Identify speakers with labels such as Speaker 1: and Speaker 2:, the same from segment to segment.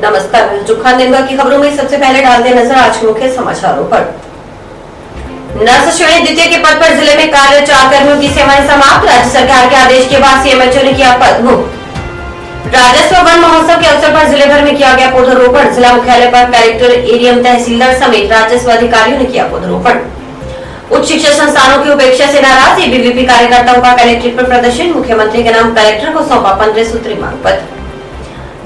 Speaker 1: नमस्कार, मैं जुखान दिनभर की खबरों में सबसे पहले डालते नजर आज के मुख्य समाचारों पर। नर्स श्रेणी द्वितीय के पद पर जिले में कार्यरत 4 कर्मियों की सेवाएं समाप्त। राज्य सरकार के आदेश के बाद सीएमएचओ ने किया पद मुक्त। राजस्व वन महोत्सव के अवसर पर जिले भर में किया गया पौधरोपण। जिला मुख्यालय पर कलेक्टर, एडीएम, तहसीलदार समेत राजस्व अधिकारियों ने किया पौधरोपण। उच्च शिक्षा संस्थानों की उपेक्षा से नाराज एबीवीपी कार्यकर्ताओं का कलेक्ट्रेट पर प्रदर्शन। मुख्यमंत्री के नाम कलेक्टर को सौंपा 15 सूत्री मांग पत्र।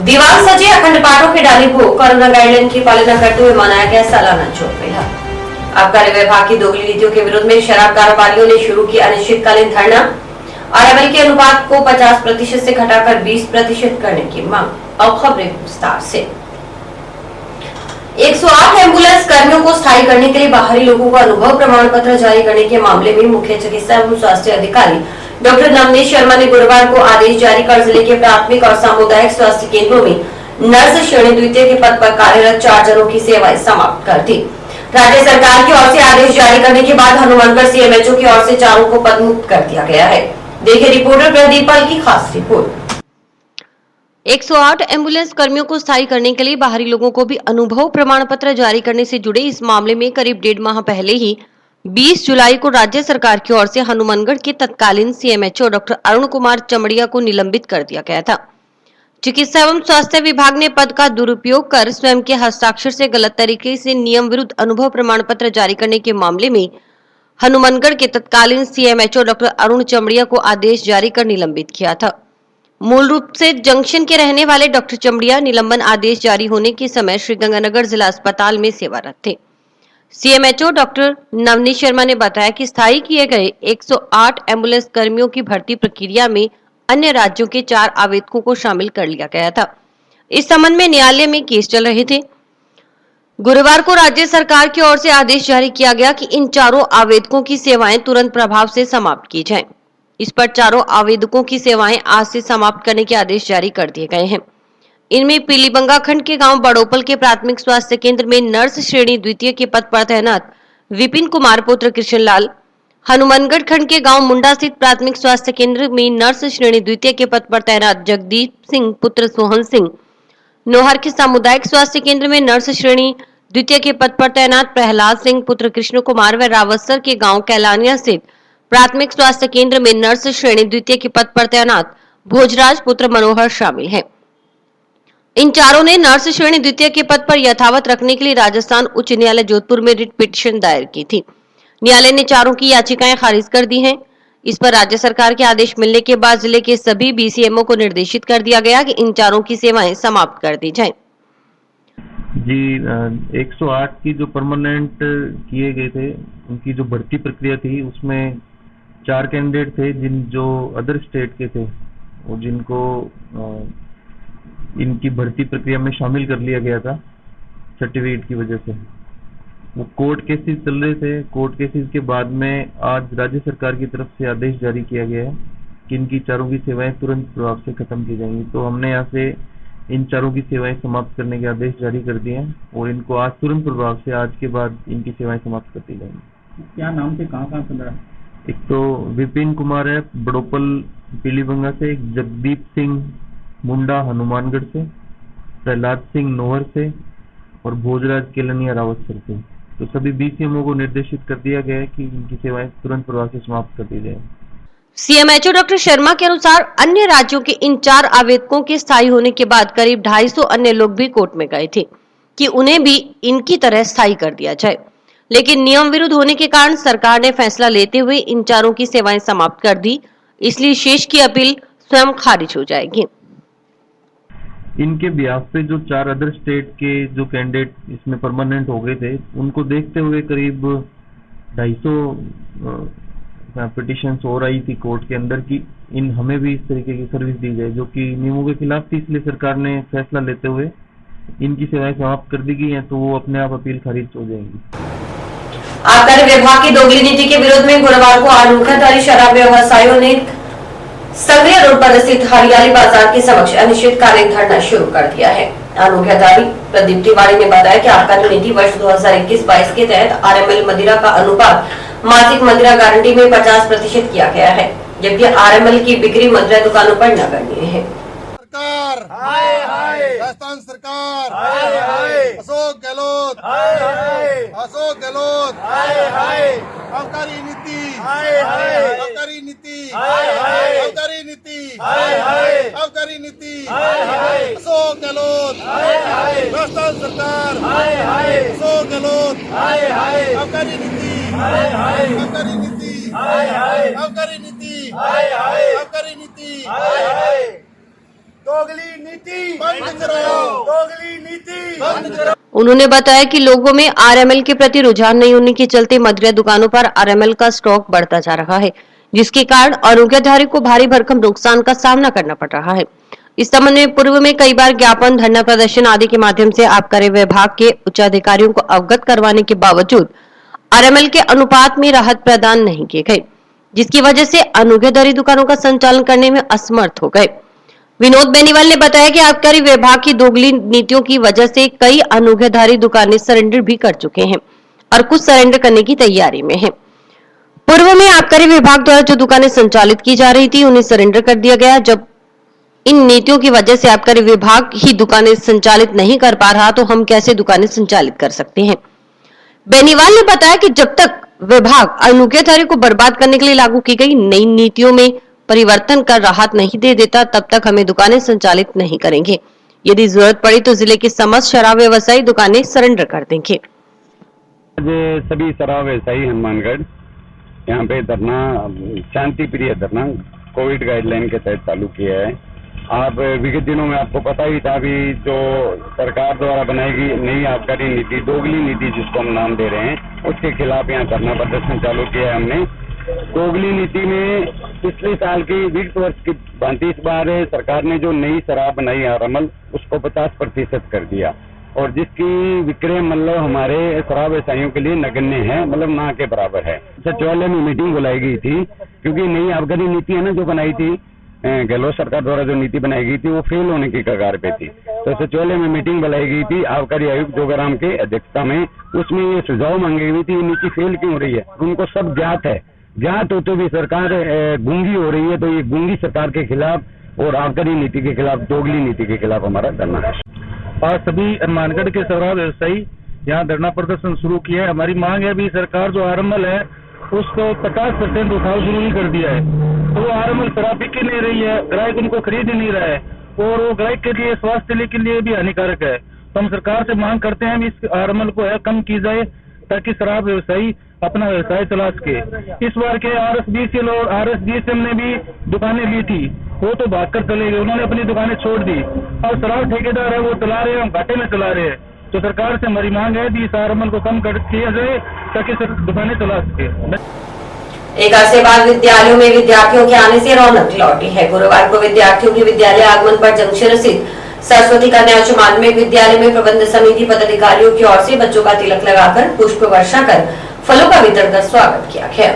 Speaker 1: दीवान सजे अखंड पाठों की डाली भोग। कोरोना गाइडलाइन की पालना करते हुए मनाया गया सालाना चौक मेला। आबकारी विभाग की दोगली नीतियों के विरोध में शराब कारोबारियों ने शुरू किया अनिश्चितकालीन धरना। आरएमएल के अनुपात को 50% से घटाकर 20% करने की मांग। अब खबरें विस्तार से। 108 एम्बुलेंस कर्मियों को स्थायी करने के लिए बाहरी लोगों को अनुभव प्रमाण पत्र जारी करने के मामले में मुख्य चिकित्सा एवं स्वास्थ्य अधिकारी डॉक्टर नवनीत शर्मा ने गुरुवार को आदेश जारी कर जिले के प्राथमिक और सामुदायिक स्वास्थ्य केंद्रों में नर्स श्रेणी द्वितीय के पद पर कार्यरत 4 जनों की सेवाएं समाप्त कर दी। राज्य सरकार की ओर से आदेश जारी करने के बाद हनुमानगढ़ सीएमएचओ की ओर से 4 को पद मुक्त कर दिया गया है। देखिए रिपोर्टर प्रदीप पाल की खास रिपोर्ट।
Speaker 2: 108 एम्बुलेंस कर्मियों को स्थायी करने के लिए बाहरी लोगों को भी अनुभव प्रमाण पत्र जारी करने से जुड़े इस मामले में करीब 1.5 माह पहले ही 20 जुलाई को राज्य सरकार की ओर से हनुमानगढ़ के तत्कालीन सीएमएचओ डॉक्टर अरुण कुमार चमड़िया को निलंबित कर दिया गया था। चिकित्सा एवं स्वास्थ्य विभाग ने पद का दुरुपयोग कर स्वयं के हस्ताक्षर से गलत तरीके से नियम विरुद्ध अनुभव प्रमाण पत्र जारी करने के मामले में हनुमानगढ़ के तत्कालीन सीएमएचओ डॉक्टर अरुण चमड़िया को आदेश जारी कर निलंबित किया था। मूल रूप से जंक्शन के रहने वाले डॉक्टर चमड़िया निलंबन आदेश जारी होने के समय श्रीगंगानगर जिला अस्पताल में सेवारत थे। सीएमएचओ डॉक्टर नवनीत शर्मा ने बताया कि स्थायी किए गए 108 एम्बुलेंस कर्मियों की भर्ती प्रक्रिया में अन्य राज्यों के 4 आवेदकों को शामिल कर लिया गया था। इस संबंध में न्यायालय में केस चल रहे थे। गुरुवार को राज्य सरकार की ओर से आदेश जारी किया गया कि इन 4 आवेदकों की सेवाएं तुरंत प्रभाव से समाप्त की जाएं। इस पर 4 आवेदकों की सेवाएं आज से समाप्त करने के आदेश जारी कर दिए गए हैं। इनमें पीलीबंगा खंड के गांव बड़ोपल के प्राथमिक स्वास्थ्य केंद्र में नर्स श्रेणी द्वितीय के पद पर तैनात विपिन कुमार पुत्र कृष्णलाल, हनुमानगढ़ खंड के गांव मुंडा स्थित प्राथमिक स्वास्थ्य केंद्र में नर्स श्रेणी द्वितीय के पद पर तैनात जगदीप सिंह पुत्र सोहन सिंह, नौहर के सामुदायिक स्वास्थ्य केंद्र में नर्स श्रेणी द्वितीय के पद पर तैनात प्रहलाद सिंह पुत्र कृष्ण कुमार व रावतसर के गाँव कैलानिया स्थित प्राथमिक स्वास्थ्य केंद्र में नर्स श्रेणी द्वितीय के पद पर तैनात भोजराज पुत्र मनोहर शामिल हैं। इन 4 ने नर्स श्रेणी द्वितीय के पद पर यथावत रखने के लिए राजस्थान उच्च न्यायालय जोधपुर में रिट पिटीशन दायर की थी। न्यायालय ने 4 की याचिकाएं खारिज कर दी हैं। इस पर राज्य सरकार के आदेश मिलने के बाद जिले के सभी बीसीएमओ को निर्देशित कर दिया गया कि इन 4 की सेवाएं समाप्त कर दी जाएं।
Speaker 3: जी 108 की जो परमानेंट किए गए थे उनकी जो भर्ती प्रक्रिया थी उसमें 4 कैंडिडेट थे जो अदर स्टेट के थे और जिनको इनकी भर्ती प्रक्रिया में शामिल कर लिया गया था सर्टिफिकेट की वजह से। वो कोर्ट केसेस चल रहे थे। कोर्ट केसेस के बाद में आज राज्य सरकार की तरफ से आदेश जारी किया गया है कि इनकी 4 की सेवाएं तुरंत प्रभाव से खत्म की जाएंगी। तो हमने यहाँ से इन 4 की सेवाएं समाप्त करने के आदेश जारी कर दिए हैं और इनको आज तुरंत प्रभाव से आज के बाद इनकी सेवाएं समाप्त कर दी जाएंगी।
Speaker 4: क्या नाम से कहाँ चल रहा है?
Speaker 3: एक तो विपिन कुमार है बड़ोपल पीलीबंगा से, एक जगदीप सिंह मुंडा हनुमानगढ़ से, प्रहलाद सिंह नौहर से और भोजराज केलनिया रावतसर से। तो सभी बीसीएमओ को निर्देशित कर दिया गया है कि इनकी सेवाएं तुरंत प्रभाव से समाप्त कर दी जाए।
Speaker 2: सीएमएचओ डॉक्टर शर्मा के अनुसार अन्य राज्यों के इन 4 आवेदकों के स्थायी होने के बाद करीब 250 अन्य लोग भी कोर्ट में गए थे कि उन्हें भी इनकी तरह स्थायी कर दिया जाए, लेकिन नियम विरुद्ध होने के कारण सरकार ने फैसला लेते हुए इन 4 की सेवाएं समाप्त कर दी। इसलिए शेष की अपील स्वयं खारिज हो जाएगी।
Speaker 3: इनके बिहाफ पे जो 4 अदर स्टेट के जो कैंडिडेट इसमें परमानेंट हो गए थे उनको देखते हुए करीब 250 पिटिशंस हो रही थी कोर्ट के अंदर की इन हमें भी इस तरीके की सर्विस दी जाए, जो कि नियमों के खिलाफ थी। इसलिए सरकार ने फैसला लेते हुए इनकी सेवाएं समाप्त कर दी गई हैं, तो वो अपने आप अपील खारिज हो जाएंगी।
Speaker 1: आबकारी विभाग की दोगली नीति के विरोध में गुरुवार को अनोखाधारी शराब व्यवसायियों ने संग्रिया रोड पर स्थित हरियाली बाजार के समक्ष अनिश्चितकालीन धरना शुरू कर दिया है। अनोखाधारी प्रदीप तिवारी ने बताया कि आबकारी नीति वर्ष 2021-22 के तहत आरएमएल मदिरा का अनुपात मासिक मदिरा गारंटी में 50% किया गया है, जबकि आरएमएल की बिक्री मदिरा दुकानों पर नगण्य है।
Speaker 5: सरकार
Speaker 4: सरकार, राजस्थान सरकार, अशोक गहलोत, अशोक गहलोत, आबकारी नीति, आबकारी नीति, आबकारी नीति, आबकारी नीति, अशोक गहलोत, राजस्थान सरकार, अशोक गहलोत, आबकारी नीति, आबकारी नीति, आबकारी नीति, आबकारी नीति, दोगली नीति बंद करो, दोगली नीति बंद करो।
Speaker 2: उन्होंने बताया कि लोगों में आरएमएल के प्रति रुझान नहीं होने के चलते मदिरा दुकानों पर आरएमएल का स्टॉक बढ़ता जा रहा है, जिसके कारण आरोग्यधारी को भारी भरकम नुकसान का सामना करना पड़ रहा है। इस संबंध में पूर्व में कई बार ज्ञापन, धरना प्रदर्शन आदि के माध्यम से आबकारी विभाग के उच्चाधिकारियों को अवगत करवाने के बावजूद आरएमएल के अनुपात में राहत प्रदान नहीं किए गए, जिसकी वजह से अनुग्रहधारी दुकानों का संचालन करने में असमर्थ हो गए। विनोद बेनीवाल ने बताया कि आबकारी विभाग की दोगली नीतियों की वजह से कई अनुग्रहधारी दुकानें सरेंडर भी कर चुके हैं और कुछ सरेंडर करने की तैयारी में हैं। पूर्व में आबकारी विभाग द्वारा जो दुकानें संचालित की जा रही थी उन्हें सरेंडर कर दिया गया। जब इन नीतियों की वजह से आबकारी विभाग ही दुकानें संचालित नहीं कर पा रहा तो हम कैसे दुकानें संचालित कर सकते हैं। बेनीवाल ने बताया कि जब तक विभाग अनुग्रहधारी को बर्बाद करने के लिए लागू की गई नई नीतियों में परिवर्तन कर राहत नहीं दे देता, तब तक हमें दुकानें संचालित नहीं करेंगे। यदि जरूरत पड़ी तो जिले के समस्त शराब व्यवसायी दुकानें सरेंडर कर देंगे।
Speaker 5: आज सभी शराब व्यवसायी हनुमानगढ़ यहाँ पे धरना, शांति प्रिय धरना कोविड गाइडलाइन के तहत चालू किया है। आप विगत दिनों में आपको पता ही था, अभी जो सरकार द्वारा बनाई गई नई आबकारी नीति, दोगली नीति जिसको हम नाम दे रहे हैं, उसके खिलाफ यहाँ धरना प्रदर्शन चालू किया है हमने। दोगली नीति में पिछले साल की विगत वर्ष की भांति इस बार सरकार ने जो नई शराब बनाई आरएमएल, उसको 50% कर दिया और जिसकी विक्रय मतलब हमारे शराब व्यवसायियों के लिए नगण्य है, मतलब ना के बराबर है। सचिवालय में मीटिंग बुलाई गई थी क्योंकि नई आबकारी नीति है ना जो बनाई थी, गहलोत सरकार द्वारा जो नीति बनाई गई थी वो फेल होने की कगार पे थी। तो सचिवालय में मीटिंग बुलाई गई थी आबकारी आयुक्त जोगाराम के अध्यक्षता में, उसमें ये सुझाव मांगी गई थी ये नीति फेल क्यों हो रही है। उनको सब ज्ञात है, ज्ञात होते भी सरकार गूंगी हो रही है, तो ये गूंगी सरकार के खिलाफ और आबकारी नीति के खिलाफ, दोगली नीति के खिलाफ हमारा धरना है।
Speaker 3: आज सभी हनुमानगढ़ के शराब व्यवसायी यहाँ धरना प्रदर्शन शुरू किया है। हमारी मांग है भी सरकार जो आरएमएल है उसको 50% उठाव जरूरी कर दिया है, तो वो आरएमएल शराब बिक ही नहीं रही है, ग्राहक उनको खरीद ही नहीं रहा है और वो ग्राहक के लिए, स्वास्थ्य के लिए भी हानिकारक है। तो हम सरकार से मांग करते हैं इस आरएमएल को कम की जाए ताकि शराब व्यवसायी अपना व्यवसाय चला सके। इस बार के आरएसबीसीएल और आरएसडीएसएम ने भी दुकानें ली थी, वो तो भागकर चले गए, उन्होंने अपनी दुकानें छोड़ दी और शराब ठेकेदार है वो चला रहे हैं, हम घाटे में चला रहे हैं। तो सरकार से हमारी मांग है कि इस आरएमएल को कम कर किया जाए ताकि दुकानें चला सके।
Speaker 1: एक अरसे बाद विद्यालयों में विद्यार्थियों के आने से रौनक लौटी है। गुरुवार को विद्यार्थियों के विद्यालय आगमन पर जंक्शन स्थित सरस्वती कन्या उच्च माध्यमिक विद्यालय में प्रबंध समिति पदाधिकारियों की ओर से बच्चों का तिलक लगाकर पुष्प वर्षा कर फलों का वितरण कर स्वागत किया गया।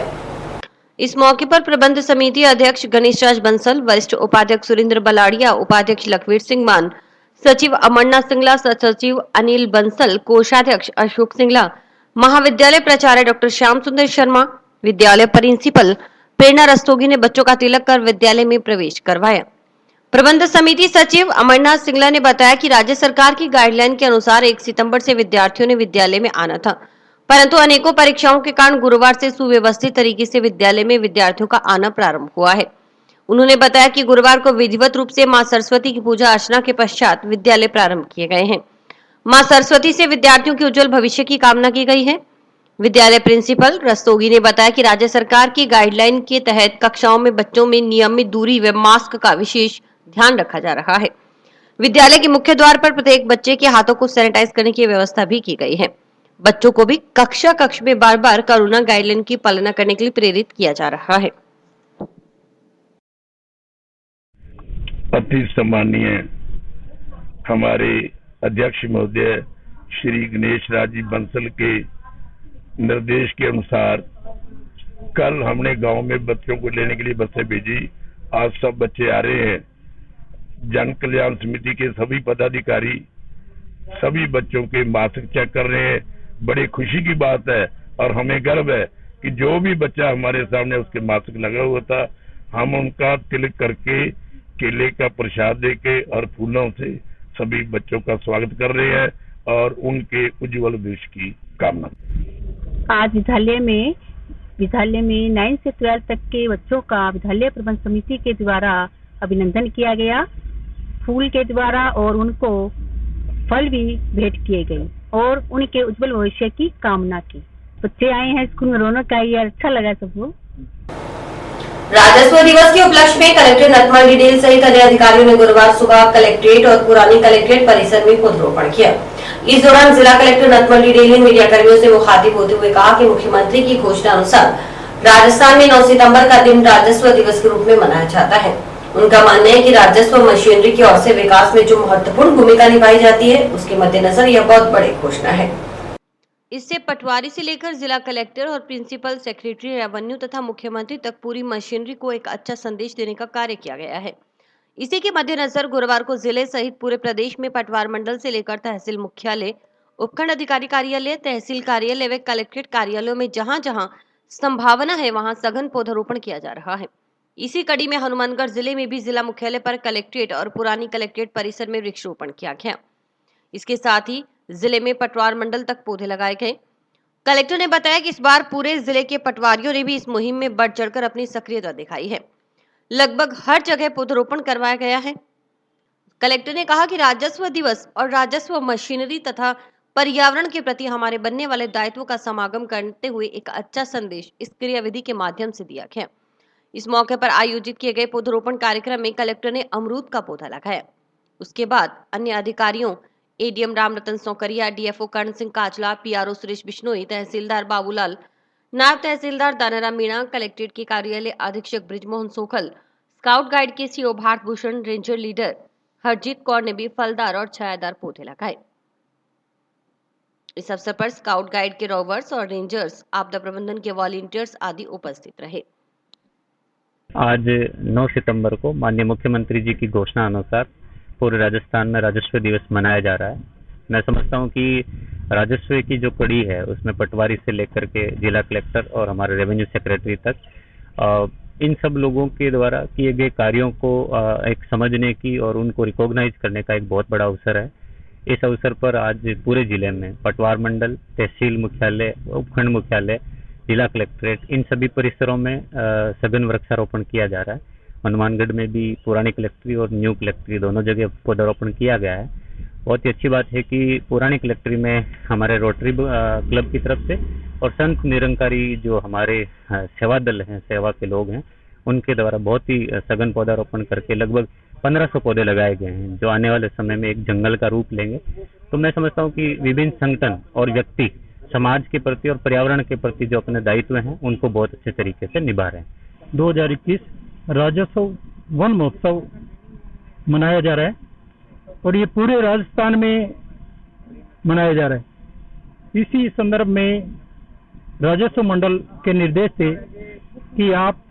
Speaker 2: इस मौके पर प्रबंध समिति अध्यक्ष गणेश राज बंसल, वरिष्ठ उपाध्यक्ष सुरेंद्र बलाड़िया, उपाध्यक्ष लखवीर सिंह मान, सचिव अमरनाथ सिंगला, सचिव अनिल बंसल, कोषाध्यक्ष अशोक सिंगला, महाविद्यालय प्राचार्य डॉक्टर श्याम सुंदर शर्मा, विद्यालय प्रिंसिपल प्रेरणा रस्तोगी ने बच्चों का तिलक कर विद्यालय में प्रवेश करवाया। प्रबंध समिति सचिव अमरनाथ सिंगला ने बताया कि राज्य सरकार की गाइडलाइन के अनुसार 1 सितंबर से विद्यार्थियों ने विद्यालय में आना था, परंतु अनेकों परीक्षाओं के कारण गुरुवार से सुव्यवस्थित तरीके से विद्यालय में विद्यार्थियों का आना प्रारंभ हुआ है। उन्होंने बताया कि गुरुवार को विधिवत रूप से मां सरस्वती की पूजा अर्चना के पश्चात विद्यालय प्रारंभ किए गए हैं। मां सरस्वती से विद्यार्थियों के उज्जवल भविष्य की कामना की गई है। विद्यालय प्रिंसिपल रस्तोगी ने बताया कि राज्य सरकार की गाइडलाइन के तहत कक्षाओं में बच्चों में नियमित दूरी व मास्क का विशेष ध्यान रखा जा रहा है। विद्यालय के मुख्य द्वार पर प्रत्येक बच्चे के हाथों को सैनिटाइज करने की व्यवस्था भी की गई है। बच्चों को भी कक्ष में बार बार कोरोना गाइडलाइन की पालना करने के लिए प्रेरित किया जा रहा है।
Speaker 6: अति सम्मानीय हमारे अध्यक्ष महोदय श्री गणेश राज जी बंसल के निर्देश के अनुसार कल हमने गांव में बच्चों को लेने के लिए बसें भेजी। आज सब बच्चे आ रहे हैं। जन कल्याण समिति के सभी पदाधिकारी सभी बच्चों के मास्क चेक कर रहे हैं। बड़ी खुशी की बात है और हमें गर्व है कि जो भी बच्चा हमारे सामने उसके मास्क लगा हुआ था, हम उनका तिलक करके केले का प्रसाद देके और फूलों से सभी बच्चों का स्वागत कर रहे हैं और उनके उज्जवल भविष्य की कामना।
Speaker 7: आज विद्यालय में 9 से 12 तक के बच्चों का विद्यालय प्रबंध समिति के द्वारा अभिनंदन किया गया, फूल के द्वारा, और उनको फल भी भेंट किए गए और उनके उज्जवल भविष्य की कामना की। बच्चे आए हैं स्कूल में, रौनक आई है, अच्छा लगा सबको।
Speaker 1: राजस्व दिवस के उपलक्ष्य में कलेक्टर नथमल डिडेल सहित अन्य अधिकारियों ने गुरुवार सुबह कलेक्ट्रेट और पुरानी कलेक्ट्रेट परिसर में पौधरोपण किया। इस दौरान जिला कलेक्टर नथमल डिडेल ने मीडिया कर्मियों से मुखातिब होते हुए कहा कि मुख्यमंत्री की घोषणा अनुसार राजस्थान में 9 सितंबर का दिन राजस्व दिवस के रूप में मनाया जाता है। उनका मानना है कि राजस्व मशीनरी की ओर से विकास में जो महत्वपूर्ण भूमिका निभाई जाती है, उसके मद्देनजर यह बहुत बड़ी घोषणा है।
Speaker 2: इससे पटवारी से लेकर जिला कलेक्टर और प्रिंसिपल सेक्रेटरी रेवेन्यू तथा मुख्यमंत्री तक पूरी मशीनरी को एक अच्छा संदेश देने का कार्य किया गया है। इसी के मद्देनजर गुरुवार को जिले सहित पूरे प्रदेश में पटवार मंडल से लेकर तहसील मुख्यालय, उपखंड अधिकारी कार्यालय, तहसील कार्यालय व कलेक्ट्रेट कार्यालयों में जहां जहां संभावना है वहां सघन पौधारोपण किया जा रहा है। इसी कड़ी में हनुमानगढ़ जिले में भी जिला मुख्यालय पर कलेक्ट्रेट और पुरानी कलेक्ट्रेट परिसर में वृक्षारोपण किया गया। इसके साथ ही जिले में पटवार मंडल तक पौधे लगाए गए। कलेक्टर ने बताया कि इस बार पूरे जिले के पटवारियों ने भी इस मुहिम में बढ़ चढ़कर अपनी सक्रियता दिखाई है। लगभग हर जगह पौधरोपण करवाया गया है। कलेक्टर ने कहा कि राजस्व दिवस और राजस्व मशीनरी तथा पर्यावरण के प्रति हमारे बनने वाले दायित्व का समागम करते हुए एक अच्छा संदेश इस क्रियाविधि के माध्यम से दिया गया। इस मौके पर आयोजित किए गए पौधरोपण कार्यक्रम में कलेक्टर ने अमरूद का पौधा लगाया। उसके बाद अन्य अधिकारियों एडीएम रामरतन सौकरिया, डीएफओ कर्ण सिंह काचला, पीआरओ सुरेश बिश्नोई, तहसीलदार बाबूलाल, नायब तहसीलदार दानाराम मीणा, कलेक्ट्रेट के कार्यालय अधीक्षक ब्रिजमोहन सोखल, स्काउट गाइड के CO Bharat Bhushan, ranger leader Harjeet Kaur ने भी फलदार और छायादार पौधे लगाए। इस अवसर पर स्काउट गाइड के रोवर्स और रेंजर्स, आपदा प्रबंधन के वॉलंटियर्स आदि उपस्थित रहे।
Speaker 8: आज 9 सितंबर को माननीय मुख्यमंत्री जी की घोषणा अनुसार पूरे राजस्थान में राजस्व दिवस मनाया जा रहा है। मैं समझता हूं कि राजस्व की जो कड़ी है उसमें पटवारी से लेकर के जिला कलेक्टर और हमारे रेवेन्यू सेक्रेटरी तक इन सब लोगों के द्वारा किए गए कार्यों को एक समझने की और उनको रिकॉग्नाइज करने का एक बहुत बड़ा अवसर है। इस अवसर पर आज पूरे जिले में पटवार मंडल, तहसील मुख्यालय, उपखंड मुख्यालय, जिला कलेक्ट्रेट, इन सभी परिसरों में सघन वृक्षारोपण किया जा रहा है। हनुमानगढ़ में भी पुरानी कलेक्ट्री और न्यू कलेक्ट्री दोनों जगह पौधारोपण किया गया है। बहुत ही अच्छी बात है कि पुरानी कलेक्ट्री में हमारे रोटरी क्लब की तरफ से और संत निरंकारी जो हमारे सेवा दल हैं, सेवा के लोग हैं, उनके द्वारा बहुत ही सघन पौधारोपण करके लगभग 1500 पौधे लगाए गए हैं, जो आने वाले समय में एक जंगल का रूप लेंगे। तो मैं समझता हूँ कि विभिन्न संगठन और व्यक्ति समाज के प्रति और पर्यावरण के प्रति जो अपने दायित्व हैं उनको बहुत अच्छे तरीके से निभा रहे हैं।
Speaker 9: 2021 राजस्व वन महोत्सव मनाया जा रहा है और ये पूरे राजस्थान में मनाया जा रहा है। इसी संदर्भ में राजस्व मंडल के निर्देश थे कि आप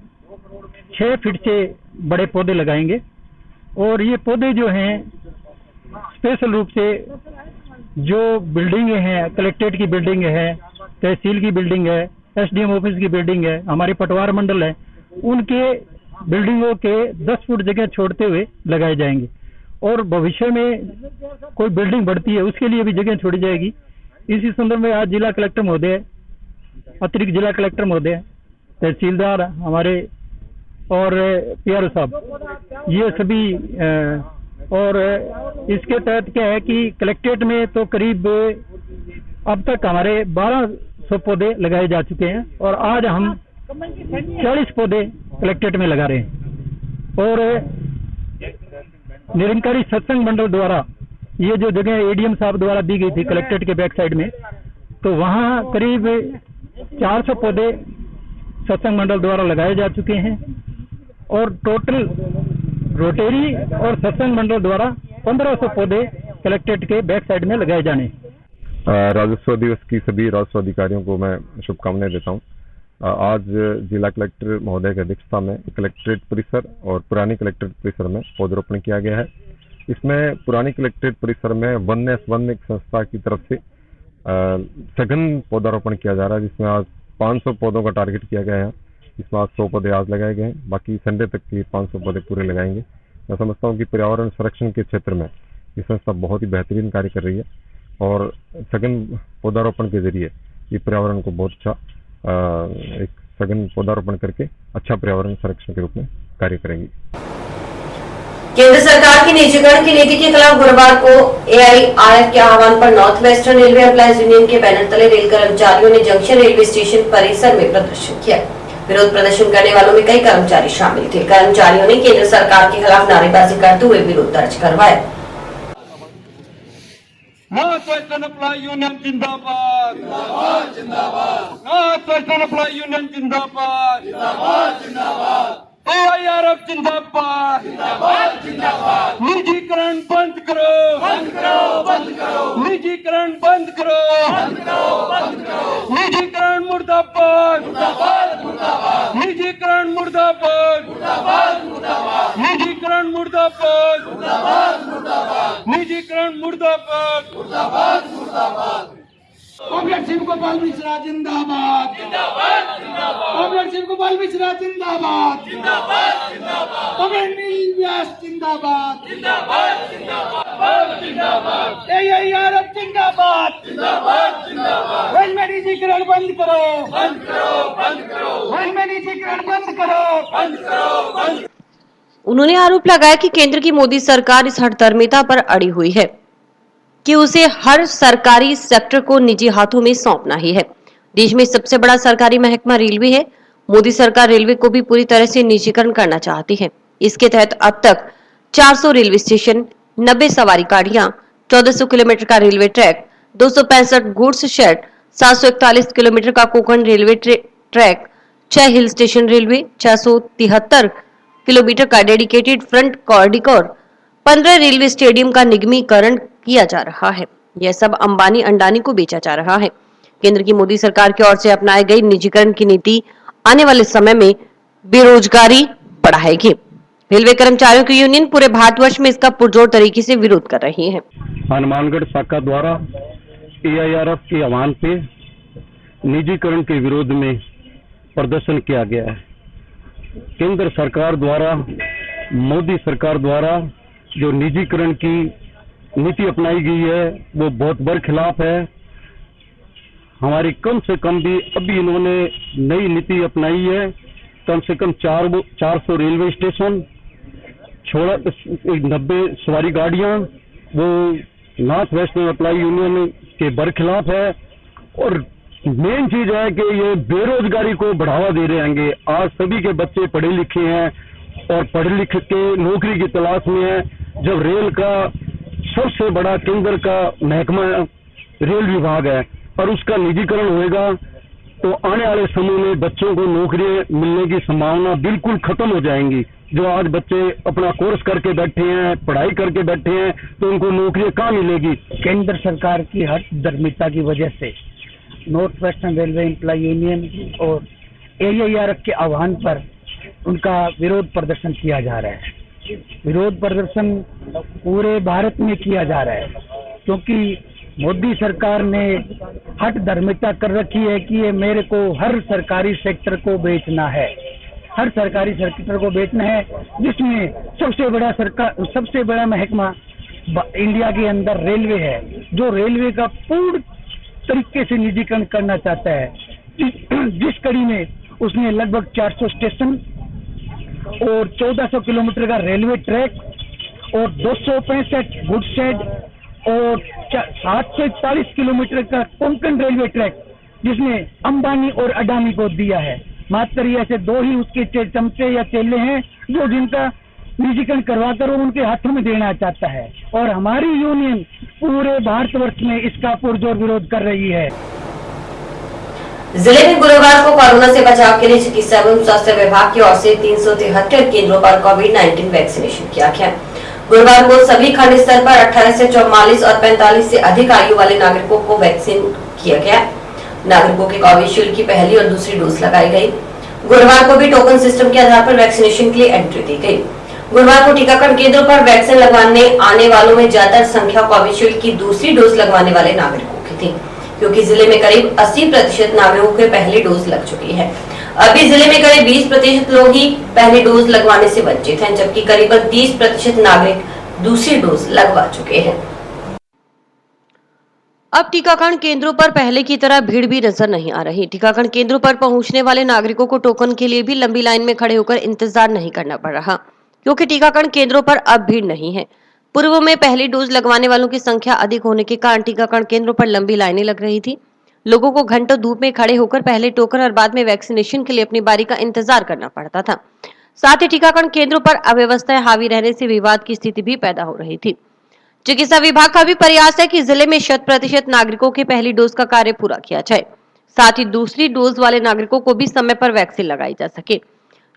Speaker 9: 6 फीट से बड़े पौधे लगाएंगे और ये पौधे जो हैं स्पेशल रूप से जो बिल्डिंग है, कलेक्ट्रेट की बिल्डिंग है, तहसील की बिल्डिंग है, एसडीएम ऑफिस की बिल्डिंग है, हमारे पटवार मंडल है, उनके बिल्डिंगों के 10 फुट जगह छोड़ते हुए लगाए जाएंगे और भविष्य में कोई बिल्डिंग बढ़ती है उसके लिए भी जगह छोड़ी जाएगी। इसी संदर्भ में आज जिला कलेक्टर महोदय, अतिरिक्त जिला कलेक्टर महोदय, तहसीलदार हमारे और पीआरओ साहब, ये सभी और इसके तहत क्या है कि कलेक्ट्रेट में तो करीब अब तक हमारे 1200 पौधे लगाए जा चुके हैं और आज हम 40 पौधे कलेक्ट्रेट में लगा रहे हैं। और निरंकारी सत्संग मंडल द्वारा ये जो जगह एडीएम साहब द्वारा दी गई थी कलेक्ट्रेट के बैक साइड में, तो वहाँ करीब 400 पौधे सत्संग मंडल द्वारा लगाए जा चुके हैं और टोटल रोटेरी और सत्संग मंडल द्वारा 1500 पौधे कलेक्ट्रेट के बैक साइड में लगाए जाने।
Speaker 10: राजस्व दिवस की सभी राजस्व अधिकारियों को मैं शुभकामनाएं देता हूं। आज जिला कलेक्टर महोदय की अध्यक्षता में कलेक्ट्रेट परिसर और पुरानी कलेक्ट्रेट परिसर में पौधरोपण किया गया है। इसमें पुरानी कलेक्ट्रेट परिसर में वन एक संस्था की तरफ से सघन पौधारोपण किया जा रहा है, जिसमें आज 500 पौधों का टारगेट किया गया है। इसमें आज 100 पौधे आज लगाए गए हैं, बाकी संडे तक के 500 पौधे पूरे लगाएंगे। मैं समझता हूँ कि पर्यावरण संरक्षण के क्षेत्र में ये संस्था बहुत ही बेहतरीन कार्य कर रही है और सघन पौधारोपण के जरिए ये पर्यावरण को बहुत अच्छा एक सघन पौधारोपण करके अच्छा पर्यावरण संरक्षण के रूप में कार्य करेंगी।
Speaker 1: केंद्र सरकार की निजीकरण की नीति के खिलाफ गुरुवार को एआईआरएफ के आह्वान पर north western railway employees union के बैनर तले रेल कर्मचारियों ने जंक्शन रेलवे स्टेशन परिसर में प्रदर्शन किया। विरोध प्रदर्शन करने वालों में कई कर्मचारी शामिल थे। कर्मचारियों ने केंद्र सरकार के खिलाफ नारेबाजी करते हुए विरोध दर्ज करवाया।
Speaker 11: नॉर्थ वेस्टर्न एम्प्लॉय यूनियन जिंदाबाद, जिंदाबाद, जिंदाबाद। नॉर्थ वेस्टर्न एम्प्लॉय यूनियन जिंदाबाद, जिंदाबाद, जिंदाबाद। एआईआरएफ जिंदाबाद, जिंदाबाद, जिंदाबाद। निजीकरण बंद करो, बंद करो, बंद करो। निजीकरण बंद करो, बंद करो, बंद करो। निजीकरण मुर्दाबाद, मुर्दाबाद, मुर्दाबाद। निजीकरण मुर्दाबाद, मुर्दाबाद, मुर्दाबाद। निजीकरण मुर्दाबाद, मुर्दाबाद, मुर्दाबाद। निजीकरण मुर्दाबाद, मुर्दाबाद, मुर्दाबाद। कॉमरेड शिव गोपाल मिश्रा जिंदाबाद, जिंदाबाद, जिंदाबाद। कॉमरेड शिव गोपाल मिश्रा जिंदाबाद, जिंदाबाद, जिंदाबाद। कॉमरेड नील व्यास जिंदाबाद, जिंदाबाद, जिंदाबाद, जिंदाबाद। एआईआरएफ जिंदाबाद, जिंदाबाद, जिंदाबाद। रेलवे निजीकरण बंद करो, बंद करो, बंद करो। रेलवे निजीकरण बंद करो, बंद करो, बंद।
Speaker 2: उन्होंने आरोप लगाया कि केंद्र की मोदी सरकार इस हठधर्मिता पर अड़ी हुई है कि उसे हर सरकारी सेक्टर को निजी हाथों में सौंपना ही है। देश में सबसे बड़ा सरकारी महकमा रेलवे है। मोदी सरकार रेलवे को भी पूरी तरह से निजीकरण करना चाहती है। इसके तहत अब तक 400 रेलवे स्टेशन, 90 सवारी गाड़ियां, 1400 किलोमीटर का railway track, 265 goods shed, 741 kilometer का Konkan railway track, 6 hill station railway, 673 kilometer का dedicated front corridor, 15 railway stadium का निगमीकरण किया जा रहा है। यह सब अंबानी अंडानी को बेचा जा रहा है। केंद्र की मोदी सरकार की ओर से अपनाई गई निजीकरण की नीति आने वाले समय में बेरोजगारी बढ़ाएगी। रेलवे कर्मचारियों की यूनियन पूरे भारतवर्ष में इसका पुरजोर तरीके से विरोध कर रही है।
Speaker 5: हनुमानगढ़ शाखा द्वारा एआईआरएफ के आह्वान पे निजीकरण के विरोध में प्रदर्शन किया गया है। केंद्र सरकार द्वारा, मोदी सरकार द्वारा जो निजीकरण की नीति अपनाई गई है वो बहुत बरखिलाफ है। हमारी कम से कम भी अभी इन्होंने नई नीति अपनाई है। कम से कम 400 रेलवे स्टेशन, 90 सवारी गाड़ियां, वो नॉर्थ वेस्टर्न एम्प्लॉय यूनियन के बरखिलाफ है। और मेन चीज है कि ये बेरोजगारी को बढ़ावा दे रहे हैं। आज सभी के बच्चे पढ़े लिखे हैं और पढ़े लिख के नौकरी की तलाश में है। जब रेल का सबसे बड़ा केंद्र का महकमा रेल विभाग है और उसका निजीकरण होएगा तो आने वाले समय में बच्चों को नौकरियां मिलने की संभावना बिल्कुल खत्म हो जाएंगी। जो आज बच्चे अपना कोर्स करके बैठे हैं, पढ़ाई करके बैठे हैं, तो उनको नौकरियां कहाँ मिलेगी।
Speaker 9: केंद्र सरकार की हठधर्मिता की वजह से north western railway employ union और एआईआरएफ के आह्वान पर उनका विरोध प्रदर्शन किया जा रहा है। विरोध प्रदर्शन पूरे भारत में किया जा रहा है क्योंकि मोदी सरकार ने हठधर्मिता कर रखी है कि ये मेरे को हर सरकारी सेक्टर को बेचना है। हर सरकारी सेक्टर को बेचना है जिसमें सबसे बड़ा महकमा इंडिया के अंदर रेलवे है, जो रेलवे का पूर्ण तरीके से निजीकरण करना चाहता है। जिस कड़ी में उसने लगभग 400 स्टेशन और 1400 किलोमीटर का रेलवे ट्रैक और 265 गुड्स शेड और 740 किलोमीटर का कोंकण रेलवे ट्रैक जिसने अंबानी और अडानी को दिया है। मात्र ये ऐसे दो ही उसके चमचे या चेले हैं जो जिनका निजीकरण करवाकर वो उनके हाथों में देना चाहता है। और हमारी यूनियन पूरे भारतवर्ष में इसका पुरजोर विरोध कर रही है।
Speaker 1: जिले में गुरुवार को कोरोना से बचाव के लिए चिकित्सा एवं स्वास्थ्य विभाग की ओर से 373 केंद्रों पर कोविड-19 वैक्सीनेशन किया गया। गुरुवार को सभी खंड स्तर पर 18 से 44 और 45 से अधिक आयु वाले नागरिकों को वैक्सीन किया गया। नागरिकों के कोविशील्ड की पहली और दूसरी डोज लगाई गई। गुरुवार को भी टोकन सिस्टम के आधार पर वैक्सीनेशन के लिए एंट्री दी गई। गुरुवार को टीकाकरण केंद्रों पर वैक्सीन लगवाने आने वालों में ज्यादातर संख्या कोविशील्ड की दूसरी डोज लगवाने वाले नागरिकों की थी, क्योंकि जिले में करीब 80% नागरिकों के पहली डोज लग चुकी है। अभी जिले में करीब 20% लोग ही पहली डोज लगवाने से वंचित हैं, जबकि करीब 30% नागरिक दूसरी डोज लगवा चुके हैं।
Speaker 2: अब टीकाकरण केंद्रों पर पहले की तरह भीड़ भी नजर नहीं आ रही। टीकाकरण केंद्रों पर पहुंचने वाले नागरिकों को टोकन के लिए भी लंबी लाइन में खड़े होकर इंतजार नहीं करना पड़ रहा, क्योंकि टीकाकरण केंद्रों पर अब भीड़ नहीं है। पूर्व में पहली डोज लगवाने वालों की संख्या अधिक होने के कारण टीकाकरण केंद्रों पर लंबी लाइनें लग रही थी। लोगों को घंटों धूप में खड़े होकर पहले टोकन और बाद में वैक्सीनेशन के लिए अपनी बारी का इंतजार करना पड़ता था। साथ ही टीकाकरण केंद्रों पर अव्यवस्थाएं हावी रहने से विवाद की स्थिति भी पैदा हो रही थी। चिकित्सा विभाग का भी प्रयास है कि जिले में 100% नागरिकों की पहली डोज का कार्य पूरा किया जाए, साथ ही दूसरी डोज वाले नागरिकों को भी समय पर वैक्सीन लगाई जा सके,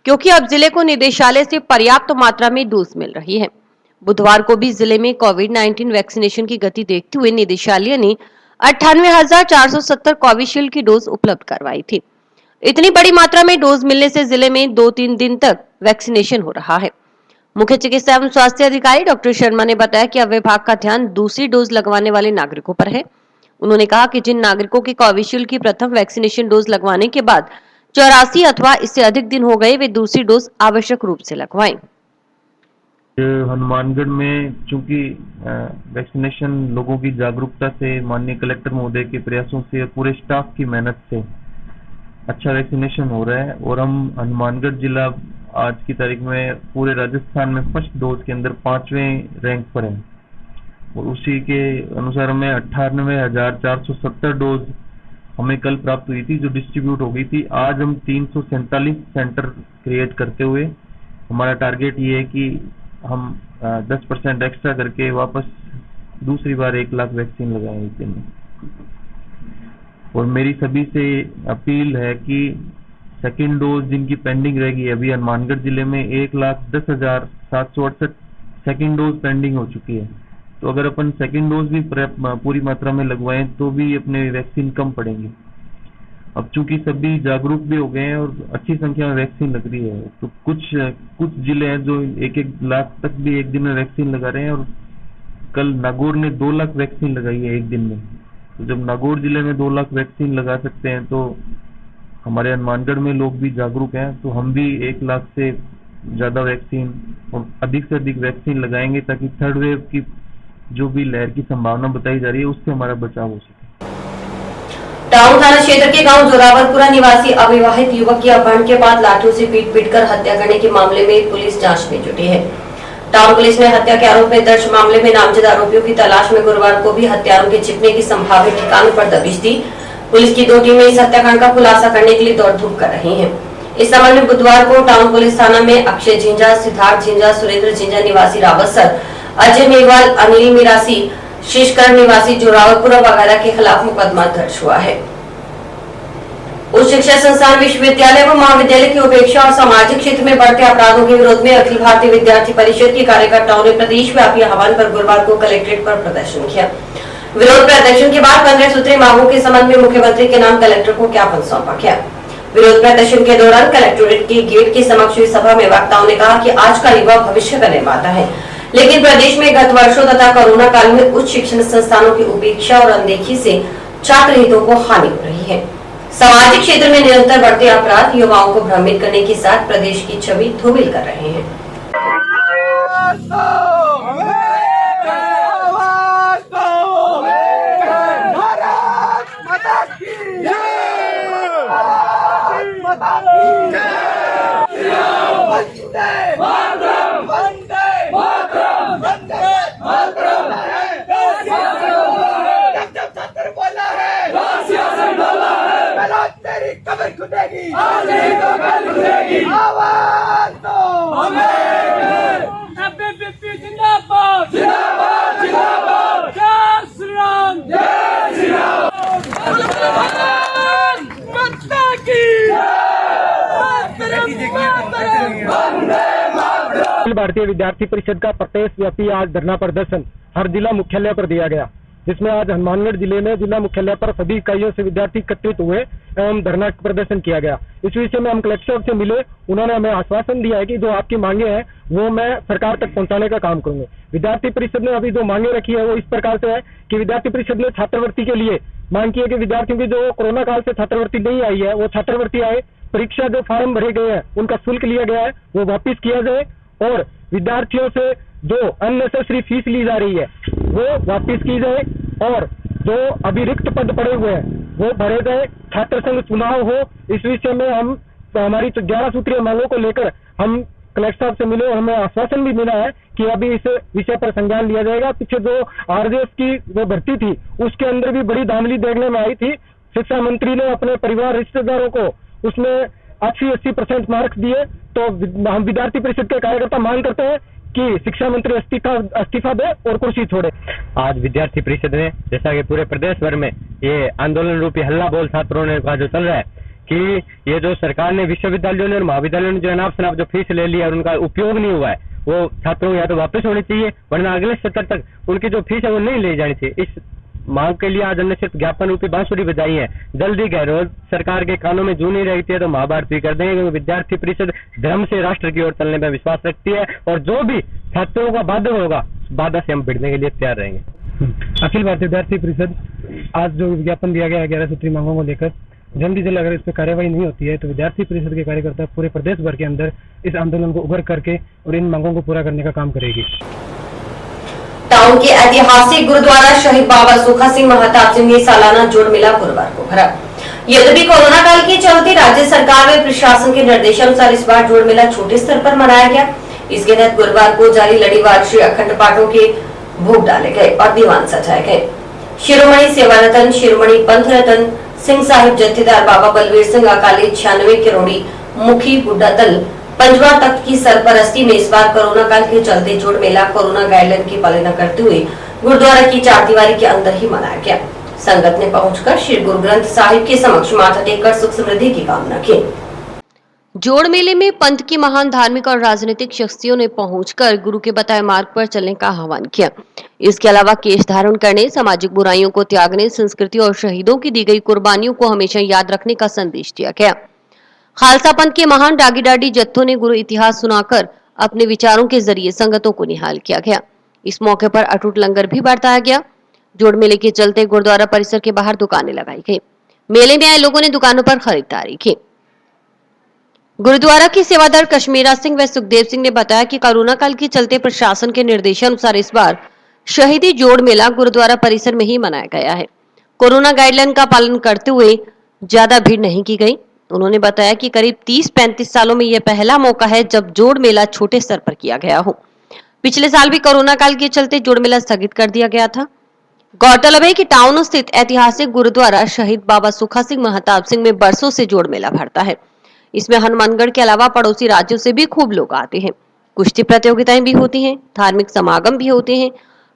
Speaker 2: क्योंकि अब जिले को निदेशालय से पर्याप्त मात्रा में डोज मिल रही है। बुधवार को भी जिले में कोविड-19 वैक्सीनेशन की गति देखते हुए निदेशालय ने 98,470 कोविशील्ड की डोज उपलब्ध करवाई थी। इतनी बड़ी मात्रा में डोज मिलने से जिले में 2-3 दिन तक वैक्सीनेशन हो रहा है। मुख्य चिकित्सा एवं स्वास्थ्य अधिकारी डॉक्टर शर्मा ने बताया कि अब विभाग का ध्यान दूसरी डोज लगवाने वाले नागरिकों पर है। उन्होंने कहा कि जिन नागरिकों की कोविशील्ड की प्रथम वैक्सीनेशन डोज लगवाने के बाद 84 अथवा इससे अधिक दिन हो गए, वे दूसरी डोज आवश्यक रूप से लगवाएं।
Speaker 3: हनुमानगढ़ में चूंकि वैक्सीनेशन लोगों की जागरूकता से, माननीय कलेक्टर महोदय के प्रयासों से, पूरे स्टाफ की मेहनत से अच्छा वैक्सीनेशन हो रहा है और हम हनुमानगढ़ जिला आज की तारीख में पूरे राजस्थान में फर्स्ट डोज के अंदर 5वें रैंक पर है और उसी के अनुसार हमें 98,470 डोज हमें कल प्राप्त हुई थी, जो डिस्ट्रीब्यूट हो गई थी। आज हम 347 सेंटर क्रिएट करते हुए हमारा टारगेट ये है कि हम 10% एक्स्ट्रा करके वापस दूसरी बार 1 लाख वैक्सीन लगाएं एक दिन में। और मेरी सभी से अपील है कि सेकेंड डोज जिनकी पेंडिंग रहेगी, अभी हनुमानगढ़ जिले में 1,10,768 सेकेंड डोज पेंडिंग हो चुकी है, तो अगर अपन सेकेंड डोज भी पूरी मात्रा में लगवाएं तो भी अपने वैक्सीन कम पड़ेंगे। अब चूंकि सभी जागरूक भी हो गए हैं और अच्छी संख्या में वैक्सीन लग रही है, तो कुछ जिले हैं जो 1-1 लाख तक भी एक दिन में वैक्सीन लगा रहे हैं और कल नागौर ने 2 लाख वैक्सीन लगाई है एक दिन में। तो जब नागौर जिले में 2 लाख वैक्सीन लगा सकते हैं तो हमारे हनुमानगढ़ में लोग भी जागरूक हैं, तो हम भी 1 लाख से ज्यादा वैक्सीन और अधिक से अधिक वैक्सीन लगाएंगे ताकि थर्ड वेव की जो भी लहर की संभावना बताई जा रही है उससे हमारा बचाव हो सके।
Speaker 1: टाउन थाना क्षेत्र के गांव जोरावरपुरा निवासी अविवाहित युवक की अपहरण के बाद लाठियों से पीट कर हत्या करने के मामले में पुलिस जांच में जुटी है। टाउन पुलिस ने हत्या के आरोप में दर्ज मामले में नामजद आरोपियों की तलाश में गुरुवार को भी हत्यारों के छिपने की संभावित ठिकानों पर दबिश दी। पुलिस की 2 टीमें इस हत्याकांड का खुलासा करने के लिए दौड़ धूप कर रही हैं। इस संबंध में बुधवार को टाउन पुलिस थाना में अक्षय झिंझा, सिद्धार्थ झिंझा, सुरेंद्र झिंझा निवासी रावतसर, अजय मेवाल, अनिल मिरासी, शीशकरण निवासी जोरावरपुरा वगैरह के खिलाफ मुकदमा दर्ज हुआ है। उच्च शिक्षा संस्थान, विश्वविद्यालय व महाविद्यालय की उपेक्षा और सामाजिक क्षेत्र में बढ़ते अपराधों के विरोध में अखिल भारतीय विद्यार्थी परिषद के कार्यकर्ताओं ने प्रदेश व्यापी आह्वान पर गुरुवार को कलेक्ट्रेट पर प्रदर्शन किया। विरोध प्रदर्शन के बाद 15 सूत्री मांगों के संबंध में मुख्यमंत्री के नाम कलेक्टर को ज्ञापन सौंपा गया। विरोध प्रदर्शन के दौरान कलेक्ट्रेट के गेट के समक्ष हुई सभा में वक्ताओं ने कहा कि आज का युवा भविष्य का निर्माता है, लेकिन प्रदेश में गत वर्षों तथा कोरोना काल में उच्च शिक्षण संस्थानों की उपेक्षा और अनदेखी से छात्र हितों को हानि हो रही है। सामाजिक क्षेत्र में निरंतर बढ़ते अपराध युवाओं को भ्रमित करने के साथ प्रदेश की छवि धूमिल कर रहे हैं।
Speaker 9: भारतीय विद्यार्थी परिषद का प्रदेश व्यापी आज धरना प्रदर्शन हर जिला मुख्यालय पर दिया गया, जिसमें आज हनुमानगढ़ जिले में जिला मुख्यालय पर सभी इकाइयों से विद्यार्थी एकत्रित हुए एवं धरना प्रदर्शन किया गया। इस विषय में हम कलेक्टर से मिले, उन्होंने हमें आश्वासन दिया है कि जो आपकी मांगे हैं वो मैं सरकार तक पहुंचाने का काम करूंगा। विद्यार्थी परिषद ने अभी जो मांगे रखी है वो इस प्रकार से है कि विद्यार्थी परिषद ने छात्रवृत्ति के लिए मांग की है कि विद्यार्थियों की जो कोरोना काल से छात्रवृत्ति नहीं आई है वो छात्रवृत्ति आए। परीक्षा जो फॉर्म भरे गए हैं उनका शुल्क लिया गया है वो वापस किया जाए और विद्यार्थियों से जो अननेसेसरी फीस ली जा रही है वो वापस की जाए और जो अभी रिक्त पद पड़े हुए हैं वो भरे जाए। छात्र संघ चुनाव हो, इस विषय में हम हमारी 11 सूत्रीय मांगों को लेकर हम कलेक्टर साहब से मिले और हमें आश्वासन भी मिला है कि अभी इस विषय पर संज्ञान लिया जाएगा। पीछे जो आरजेएस की जो भर्ती थी उसके अंदर भी बड़ी धांधली देखने में आई थी। शिक्षा मंत्री ने अपने परिवार रिश्तेदारों को उसमें 80% मार्क्स दिए, तो हम विद्यार्थी परिषद के कार्यकर्ता मांग करते हैं कि शिक्षा मंत्री इस्तीफा दे और कुर्सी छोड़े।
Speaker 8: आज विद्यार्थी परिषद ने, जैसा कि पूरे प्रदेश भर में ये आंदोलन रूपी हल्ला बोल छात्रों ने का जो चल रहा है कि ये जो सरकार ने विश्वविद्यालयों ने और महाविद्यालयों ने जो अनाप शनाप जो फीस ले लिया और उनका उपयोग नहीं हुआ है वो छात्रों को या तो वापस होनी चाहिए, वरना अगले सत्र तक उनकी जो फीस है वो नहीं ले जानी चाहिए। इस मांग के लिए आज हमने सिर्फ ज्ञापन रूपी बांसुरी बजाई है। जल्दी गहलोत सरकार के कानों में जू नहीं रहती है तो महाभारत भी कर देंगे, क्योंकि विद्यार्थी परिषद धर्म से राष्ट्र की ओर चलने में विश्वास रखती है और जो भी छात्रों का बाध्य होगा बाधा से हम भिड़ने के लिए तैयार रहेंगे।
Speaker 9: अखिल भारतीय विद्यार्थी परिषद आज जो विज्ञापन दिया गया है 11 सूत्री मांगों को लेकर, जल्दी से अगर इस पर कार्यवाही नहीं होती है तो विद्यार्थी परिषद के कार्यकर्ता पूरे प्रदेश भर के अंदर इस आंदोलन को उभर करके और इन मांगों को पूरा करने का काम करेगी।
Speaker 1: टाउन के ऐतिहासिक गुरुद्वारा शहीद बाबा सुखा सिंह महताब सिंह में सालाना जोड़ मेला गुरुवार को भरा। यद्यपि कोरोना काल के चलते राज्य सरकार व प्रशासन के निर्देशानुसार इस बार जोड़ मेला छोटे स्तर पर मनाया गया। इसके तहत गुरुवार को जारी लड़ीवार श्री अखंड पाठों के भोग डाले गए और दीवान सजाए गए। शिरोमणि सेवारतन शिरोमणि पंथ रतन सिंह साहिब जत्थेदार बाबा बलवीर सिंह अकाली 96 करोड़ी मुखी बुड्ढा दल पंजवा तख्त की सरपरस्ती में इस बार कोरोना काल के चलते जोड़ मेला कोरोना गाइडलाइन की पालना करते हुए गुरुद्वारा की चारदीवारी के अंदर ही मनाया गया। संगत ने पहुंचकर श्री गुरु ग्रंथ साहिब के समक्ष माथा टेककर सुख समृद्धि की कामना की।
Speaker 2: जोड़ मेले में पंथ की महान धार्मिक और राजनीतिक शख्सियों ने पहुंचकर गुरु के बताए मार्ग पर चलने का आह्वान किया। इसके अलावा केश धारण करने, सामाजिक बुराइयों को त्यागने, संस्कृति और शहीदों की दी गई कुर्बानियों को हमेशा याद रखने का संदेश दिया गया। खालसा पंथ के महान डागी डाडी जत्थों ने गुरु इतिहास सुनाकर अपने विचारों के जरिए संगतों को निहाल किया गया। इस मौके पर अटूट लंगर भी बरताया गया। जोड़ मेले के चलते गुरुद्वारा परिसर के बाहर दुकानें लगाई गई। मेले में आए लोगों ने दुकानों पर खरीदारी की। गुरुद्वारा की सेवादार कश्मीरा सिंह व सुखदेव सिंह ने बताया कि कोरोना काल के चलते प्रशासन के निर्देशानुसार इस बार शहीदी जोड़ मेला गुरुद्वारा परिसर में ही मनाया गया है। कोरोना गाइडलाइन का पालन करते हुए ज्यादा भीड़ नहीं की गई। उन्होंने बताया कि करीब 30-35 सालों में यह पहला मौका है जब जोड़ मेला छोटे स्तर पर किया गया हो। पिछले साल भी कोरोना काल के चलते जोड़ मेला स्थगित कर दिया गया था। गौरतलब है कि टाउन स्थित ऐतिहासिक गुरुद्वारा शहीद बाबा सुखा सिंह महताब सिंह में बरसों से जोड़ मेला भरता है। इसमें हनुमानगढ़ के अलावा पड़ोसी राज्यों से भी खूब लोग आते हैं। कुश्ती प्रतियोगिताएं भी होती हैं, धार्मिक समागम भी होते हैं।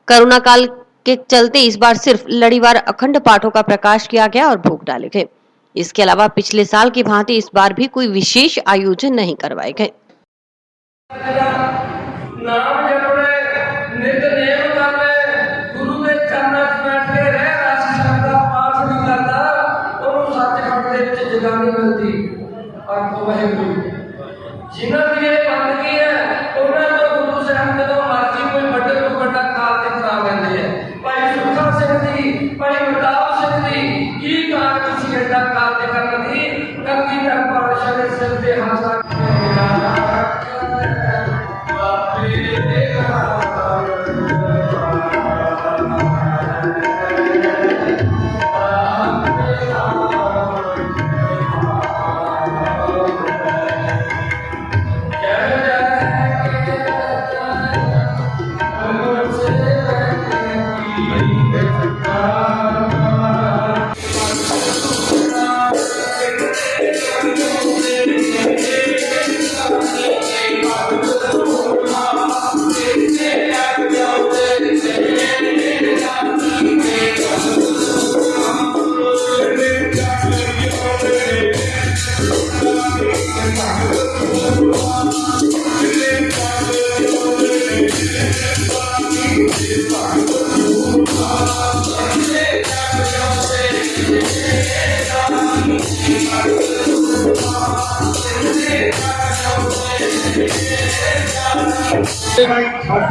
Speaker 2: कोरोना काल के चलते इस बार सिर्फ लड़ीवार अखंड पाठों का प्रकाश किया गया और भोग डाले गए। इसके अलावा पिछले साल की भांति इस बार भी कोई विशेष आयोजन नहीं करवाए गए।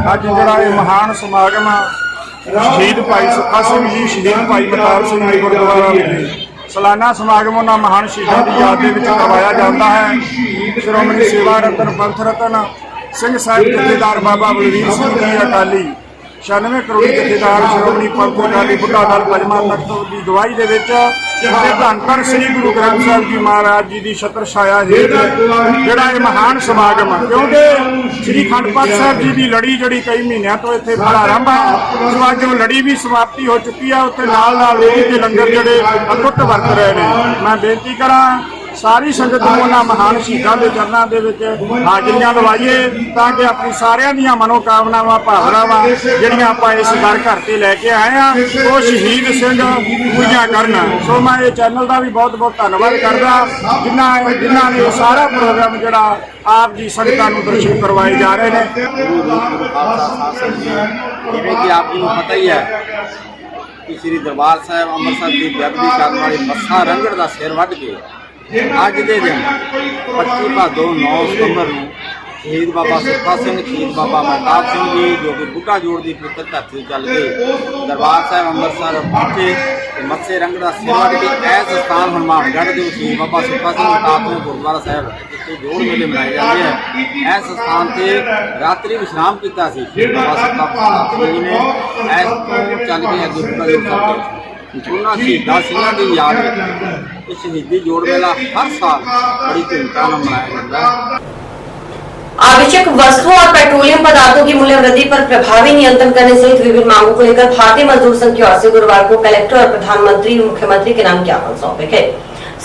Speaker 12: ਅੱਜ ਜਿਹੜਾ ਇਹ ਮਹਾਨ ਸਮਾਗਮ ਸ਼ਹੀਦ ਭਾਈ ਸੁੱਖਾ ਸਿੰਘ ਜੀ, ਸ਼ਹੀਦ ਭਾਈ ਮਤਾਬ ਸਿੰਘ ਜੀ ਗੁਰਦੁਆਰਾ सालाना समागम उन्हां महान शहीदां दी याद दे विच करवाया जाता है। श्रोमणी सेवा रतन पंथ रतन सिंह साहिब जथेदार बाबा बलवीर सिंह जी अकाली 96 करोड़ी जथेदार श्रोमणी पंथ अकाली बुढ़ा दल पंजवां तख्त की गवाही दे विच धन धन श्री गुरु ग्रंथ साहिब जी महाराज जी की छत्र छाया हेठ जिहड़ा ये महान समागम क्योंकि श्री अखंड पाठ साहिब जी की लड़ी जी कई महीनों तो इत्थे प्रारंभ है सो अज लड़ी भी समाप्ति हो चुकी है। उत्ते नाल नाल रोटी के लंगर जिहड़े अटुट वरत रहे हैं। मैं बेनती करा सारी संगत नूं उन्हां महान शहीदां दे चरनां दे विच हाज़रियां लवाइए ताकि अपनी सारियां दीयां मनोकामनावां भावनावां जिहड़ियां आपां इस घर घर ते लैके आए हैं वो शहीद सिंह पूरीआं करन। सो मैं ये चैनल का भी बहुत बहुत धन्नवाद करदा जिन्हां ने सारा प्रोग्राम जिहड़ा आप जी संगतां नूं दर्शन करवाए जा रहे हैं।
Speaker 13: जिवें कि आप जी नूं पता ही है कि श्री दरबार साहिब अमृतसर की बेअदबी करने वाली मस्सा रंगड़ का सिर वढ़ के अज के दिन 25 भादो 9 सितंबर को शहीद बाबा सुखा सिंह शहीद बाबा महताब सिंह जी जो कि बुढ़ा जोड़ की पवित्र धरती चल के दरबार साहिब अमृतसर पहुंचे मत्से रंग का सिर वढ़ के ऐस स्थान हनुमानगढ़ के शहीद बाबा सुखा सिंह महताब सिंह गुरुद्वारा साहिब जिथे जोड़ मेले मनाए जाते हैं ऐस स्थान से रात्रि विश्राम किया शहीद बाबा सुखा सिंह जी ने ऐस तो चल के अगे बुढ़ा जोड़ साहब उन्होंने शहीदा सिंह की याद में शहीदी जोड़ मेला हर साल बड़ी धूमधाम मनाया जाता है।
Speaker 1: आवश्यक वस्तुओं और पेट्रोलियम पदार्थों की मूल्य वृद्धि पर प्रभावी नियंत्रण करने सहित विभिन्न मांगों को लेकर भारतीय मजदूर संघ की ओर से गुरुवार को कलेक्टर और प्रधानमंत्री मुख्यमंत्री के नाम ज्ञापन सौंपे गए।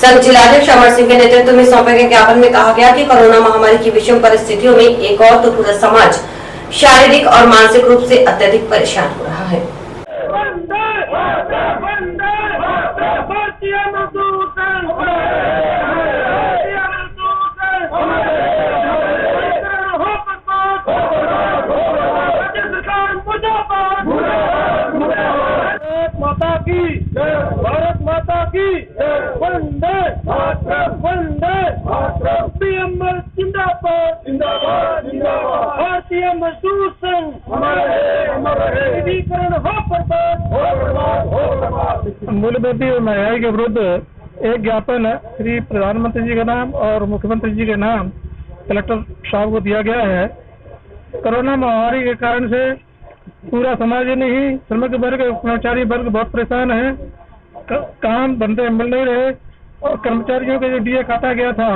Speaker 1: संघ जिलाध्यक्ष अमर सिंह के नेतृत्व में सौंपे गए ज्ञापन में कहा गया कि कोरोना महामारी की विषम परिस्थितियों में एक और तो पूरा समाज शारीरिक और मानसिक रूप से अत्यधिक परेशान हो रहा है।
Speaker 9: भारत माता की वंदे वंदे जिंदाबाद जिंदाबाद जिंदाबाद भारतीय मजदूर संघ मूल्य वृद्धि और महंगाई के विरुद्ध एक ज्ञापन श्री प्रधानमंत्री जी के नाम और मुख्यमंत्री जी के नाम कलेक्टर साहब को दिया गया है। कोरोना महामारी के कारण से पूरा समाज ही नहीं श्रमिक वर्ग कर्मचारी वर्ग बहुत परेशान है। काम धंधे मिल नहीं रहे और कर्मचारियों के जो डीए काटा गया था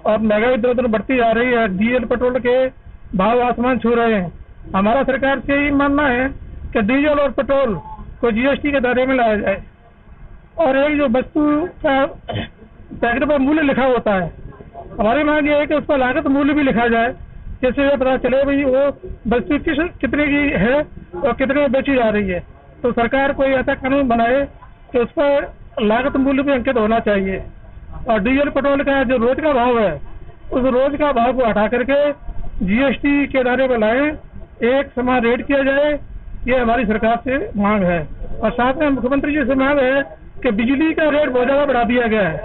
Speaker 9: और महंगाई दर दर बढ़ती जा रही है। डीजल पेट्रोल के भाव आसमान छू रहे हैं। हमारा सरकार से यही मानना है कि डीजल और पेट्रोल को जीएसटी के दायरे में लाया जाए और एक जो वस्तु का पैकेट पर मूल्य लिखा होता है हमारी मांग ये है कि उस पर लागत मूल्य भी लिखा जाए जिससे ये पता चले भाई वो वस्तु कितने की है और कितने में बेची जा रही है। तो सरकार कोई ऐसा कानून बनाए कि उस पर लागत मूल्य भी अंकित होना चाहिए और डीजल पेट्रोल का जो रोज का भाव है उस रोज का भाव को हटा करके जीएसटी के दायरे में लाए, एक समान रेट किया जाए। ये हमारी सरकार से मांग है और साथ में मुख्यमंत्री जी से मांग है कि बिजली का रेट बहुत ज्यादा बढ़ा दिया गया है।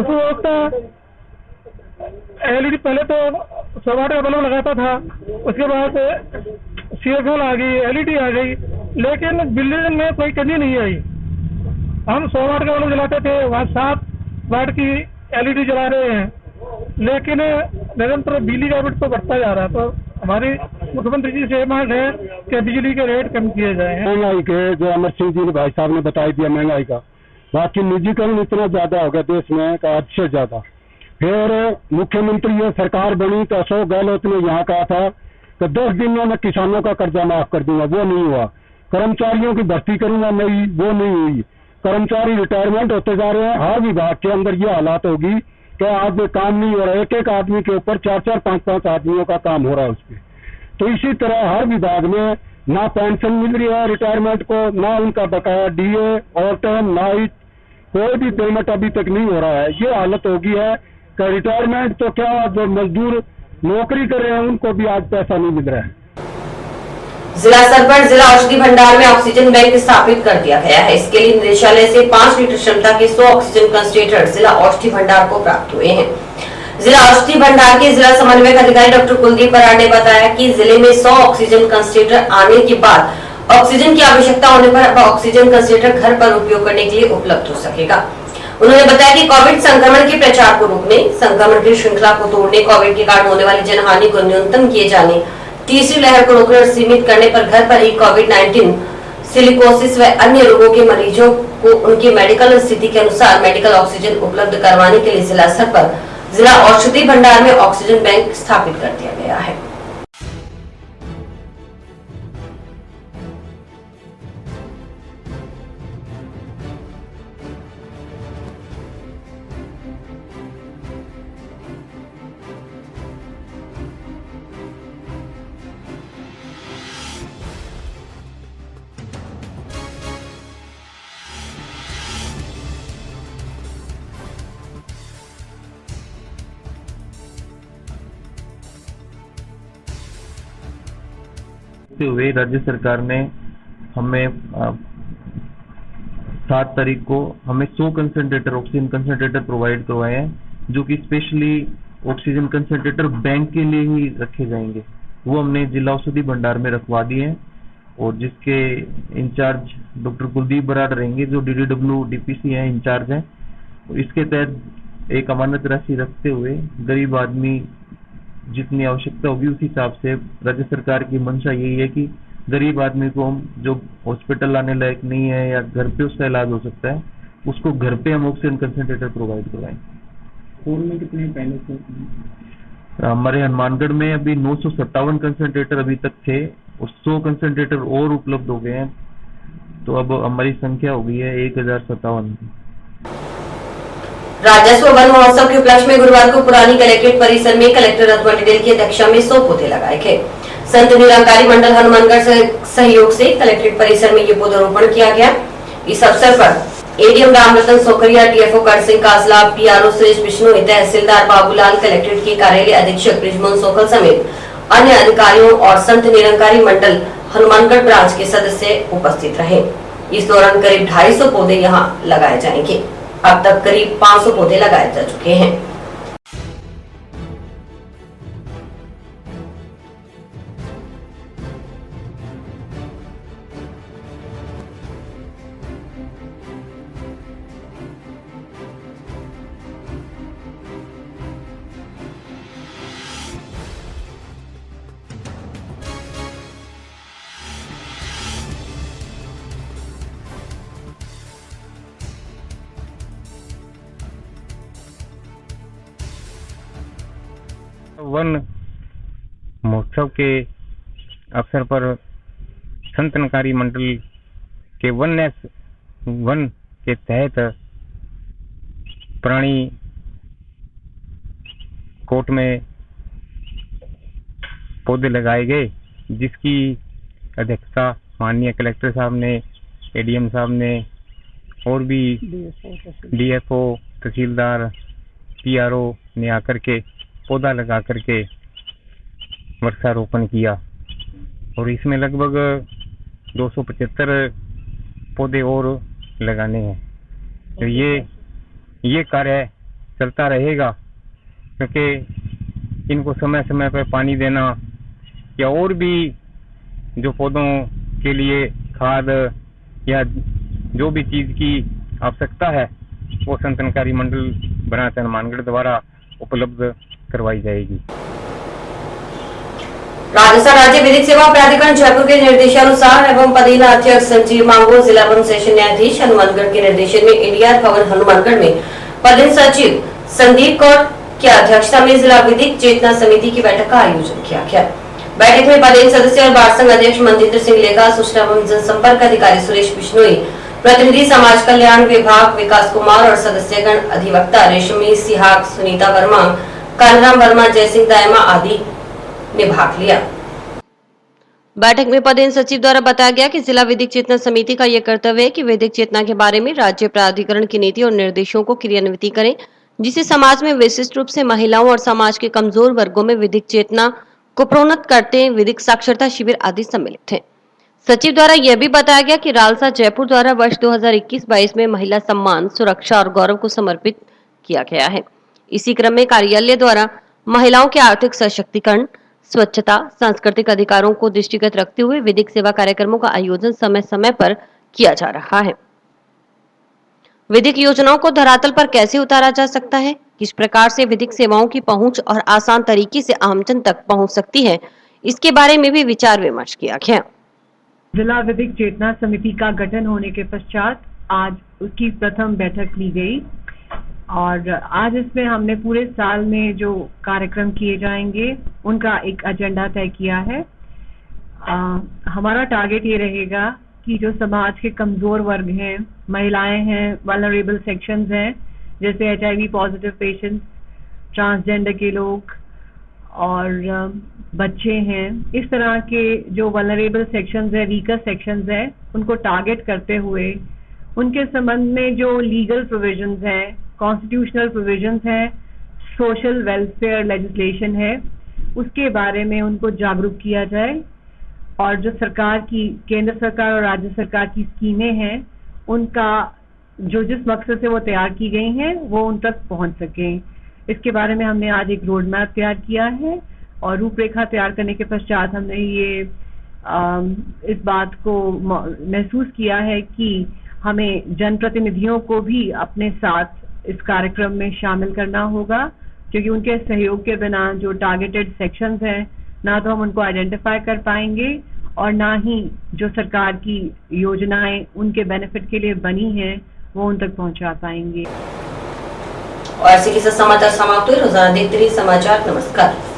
Speaker 9: उसका एलईडी पहले तो 100 वाट का बल्ब लगाता था, उसके बाद सीएफएल आ गई, एलईडी आ गई, लेकिन बिजली में कोई कमी नहीं आई। हम 100 वाट का बल्ब जलाते थे, वहाँ 7 वाट की एलईडी जला रहे हैं, लेकिन निरंतर बिजली का बिल तो बढ़ता जा रहा है। तो हमारी मुख्यमंत्री जी से मांग है कि बिजली के रेट कम किए जाए।
Speaker 5: महंगाई के जो अमर सिंह जी ने भाई साहब ने बता दिया महंगाई का, बाकी निजीकरण इतना ज्यादा हो गया देश में का हद से ज्यादा। फिर मुख्यमंत्री ये सरकार बनी तो अशोक गहलोत ने यहाँ कहा था कि 10 दिन में मैं किसानों का कर्जा माफ कर दूंगा, वो नहीं हुआ। कर्मचारियों की भर्ती करूंगा नहीं, वो नहीं हुई। कर्मचारी रिटायरमेंट होते जा रहे हैं। हर विभाग के अंदर ये हालात होगी कि आज में काम नहीं हो रहा है, एक आदमी के ऊपर 4-4, 5-5 आदमियों का काम हो रहा है उसपे। तो इसी तरह हर विभाग में ना पेंशन मिल रही है रिटायरमेंट को, ना उनका बकाया डीए और टाइम नाइट कोई भी पेमेंट अभी तक नहीं हो रहा है। ये हालत होगी है कि रिटायरमेंट तो क्या जो मजदूर नौकरी कर रहे हैं उनको भी आज पैसा नहीं मिल रहा है।
Speaker 1: जिला स्तर पर जिला औषधि भंडार में ऑक्सीजन बैंक स्थापित कर दिया गया है। इसके लिए निदेशालय से 5 लीटर क्षमता के 100 ऑक्सीजन कंसंट्रेटर जिला औषधि भंडार को प्राप्त हुए हैं। जिला औषधि भंडार के जिला समन्वयक अधिकारी डॉक्टर कुलदीप बराड़ ने बताया कि जिले में 100 ऑक्सीजन कंसंट्रेटर आने के बाद ऑक्सीजन की आवश्यकता होने पर अब ऑक्सीजन कंसंट्रेटर घर पर उपयोग करने के लिए उपलब्ध हो सकेगा। उन्होंने बताया कि कोविड संक्रमण के प्रचार को रोकने, संक्रमण की श्रृंखला को तोड़ने, कोविड के कारण होने वाली जनहानि को न्यूनतम किए जाने, तीसरी लहर को रोकने और सीमित करने पर घर पर ही कोविड-19 सिलिकोसिस व अन्य रोगों के मरीजों को उनकी मेडिकल स्थिति के अनुसार मेडिकल ऑक्सीजन उपलब्ध करवाने के लिए जिला स्तर पर जिला औषधि भंडार में ऑक्सीजन बैंक स्थापित कर दिया गया है।
Speaker 3: हुए राज्य सरकार ने हमें 7 तारीख को हमें 100 कंसंट्रेटर ऑक्सीजन कंसंट्रेटर प्रोवाइड करवाए हैं, जो कि स्पेशली ऑक्सीजन कंसंट्रेटर बैंक के लिए ही रखे जाएंगे। वो हमने जिला औषधि भंडार में रखवा दिए हैं और जिसके इंचार्ज डॉक्टर कुलदीप बराड़ रहेंगे, जो DDW DPC हैं, इंचार्ज हैं। इसके तहत एक अमानत राशि रखते हुए गरीब आदमी जितनी आवश्यकता होगी उस हिसाब से राज्य सरकार की मंशा यही है कि गरीब आदमी को हम जो हॉस्पिटल लाने लायक नहीं है या घर पे उसका इलाज हो सकता है, उसको घर पे हम ऑक्सीजन कंसंट्रेटर प्रोवाइड करवाएं।
Speaker 9: स्कूल में कितने पहले से?
Speaker 3: हमारे हनुमानगढ़ में अभी 957 कंसंट्रेटर अभी तक थे और 100 कंसंट्रेटर और उपलब्ध हो गए हैं, तो अब हमारी संख्या हो गई है 1057।
Speaker 1: राजस्व वन महोत्सव के उपलक्ष्य में गुरुवार को पुरानी कलेक्ट्रेट परिसर में कलेक्टर रघुवर डिडेल की अध्यक्षता में 100 पौधे लगाए गए। संत निरंकारी मंडल हनुमानगढ़ से सहयोग से कलेक्ट्रेट परिसर में ये पौधारोपण किया गया। इस अवसर पर एडीएम रामरतन सोकरिया, DFO कर सिंह कासला, PRO सुरेश बिश्नोई, तहसीलदार बाबूलाल, कलेक्ट्रेट के कार्यालय अधीक्षक ब्रिजमोहन सोखल समेत अन्य अधिकारियों और संत निरंकारी मंडल हनुमानगढ़ ब्रांच के सदस्य उपस्थित रहे। इस दौरान करीब 250 पौधे यहाँ लगाए जाएंगे। अब तक करीब 500 पौधे लगाए जा चुके हैं।
Speaker 14: वन महोत्सव के अवसर पर संत निरंकारी मंडल के वन के तहत पुरानी कोट में पौधे लगाए गए, जिसकी अध्यक्षता माननीय कलेक्टर साहब ने, एडीएम साहब ने और भी DFO, तहसीलदार, PRO ने आकर के पौधा लगा करके वृक्षारोपण किया और इसमें लगभग 275 पौधे और लगाने हैं। तो ये कार्य चलता रहेगा, क्योंकि इनको समय समय पर पानी देना या और भी जो पौधों के लिए खाद या जो भी चीज की आवश्यकता है वो संत निरंकारी मंडल ब्रांच हनुमानगढ़ द्वारा उपलब्ध करवाई जाएगी।
Speaker 1: राजस्थान राज्य विधिक सेवा प्राधिकरण जयपुर के निर्देशानुसार एवं पदेना अध्यक्ष संजीव मांगो, जिला वन सेशन न्यायाधीश हनुमानगढ़ के निर्देशन में इंडिया भवन हनुमानगढ़ में पदेन सचिव संदीप कौर की अध्यक्षता में जिला विधिक चेतना समिति की बैठक का आयोजन किया गया। बैठक में पदेन सदस्य और बार संघ अध्यक्ष मनजिंद्र सिंह लेखा, सूचना एवं जनसंपर्क अधिकारी सुरेश बिश्नोई, प्रतिनिधि समाज कल्याण विभाग विकास कुमार और सदस्यगण अधिवक्ता रेशमी सिहाग, सुनीता वर्मा, कानराम वर्मा, जयसिंह दायमा आदि ने भाग लिया।
Speaker 2: बैठक में पदेन सचिव द्वारा बताया गया कि जिला विधिक चेतना समिति का यह कर्तव्य है कि वैदिक चेतना के बारे में राज्य प्राधिकरण की नीति और निर्देशों को क्रियान्वित करें, जिससे समाज में विशिष्ट रूप से महिलाओं और समाज के कमजोर वर्गों में विधिक चेतना को प्रोन्नत करते विधिक साक्षरता शिविर आदि सम्मिलित थे। सचिव द्वारा यह भी बताया गया कि रालसा जयपुर द्वारा वर्ष 2021-22 में महिला सम्मान, सुरक्षा और गौरव को समर्पित किया गया है। इसी क्रम में कार्यालय द्वारा महिलाओं के आर्थिक सशक्तिकरण, स्वच्छता, सांस्कृतिक अधिकारों को दृष्टिगत रखते हुए विधिक सेवा कार्यक्रमों का आयोजन समय समय पर किया जा रहा है। विधिक योजनाओं को धरातल पर कैसे उतारा जा सकता है, किस प्रकार से विधिक सेवाओं की पहुंच और आसान तरीके से आमजन तक पहुंच सकती है, इसके बारे में भी विचार विमर्श किया गया।
Speaker 15: जिला विधिक चेतना समिति का गठन होने के पश्चात आज उसकी प्रथम बैठक ली गई और आज इसमें हमने पूरे साल में जो कार्यक्रम किए जाएंगे उनका एक एजेंडा तय किया है। हमारा टारगेट ये रहेगा कि जो समाज के कमजोर वर्ग हैं, महिलाएं हैं, वल्नरेबल सेक्शंस हैं, जैसे HIV पॉजिटिव पेशेंट्स, ट्रांसजेंडर के लोग और बच्चे हैं, इस तरह के जो वल्नरेबल सेक्शंस है, वीकर सेक्शंस है, उनको टारगेट करते हुए उनके संबंध में जो लीगल प्रोविजंस हैं, कॉन्स्टिट्यूशनल प्रोविजंस हैं, सोशल वेलफेयर लेजिस्लेशन है, उसके बारे में उनको जागरूक किया जाए और जो सरकार की, केंद्र सरकार और राज्य सरकार की स्कीमें हैं, उनका जो जिस मकसद से वो तैयार की गई हैं वो उन तक पहुंच सकें। इसके बारे में हमने आज एक रोड मैप तैयार किया है और रूपरेखा तैयार करने के पश्चात हमने ये इस बात को महसूस किया है कि हमें जनप्रतिनिधियों को भी अपने साथ इस कार्यक्रम में शामिल करना होगा, क्योंकि उनके सहयोग के बिना जो टारगेटेड सेक्शंस हैं ना तो हम उनको आइडेंटिफाई कर पाएंगे और ना ही जो सरकार की योजनाएं उनके बेनिफिट के लिए बनी हैं वो उन तक पहुंचा पाएंगे।
Speaker 1: और इसी के साथ समाचार समाप्त हुए। रोजाना देखते रहिए समाचार। नमस्कार।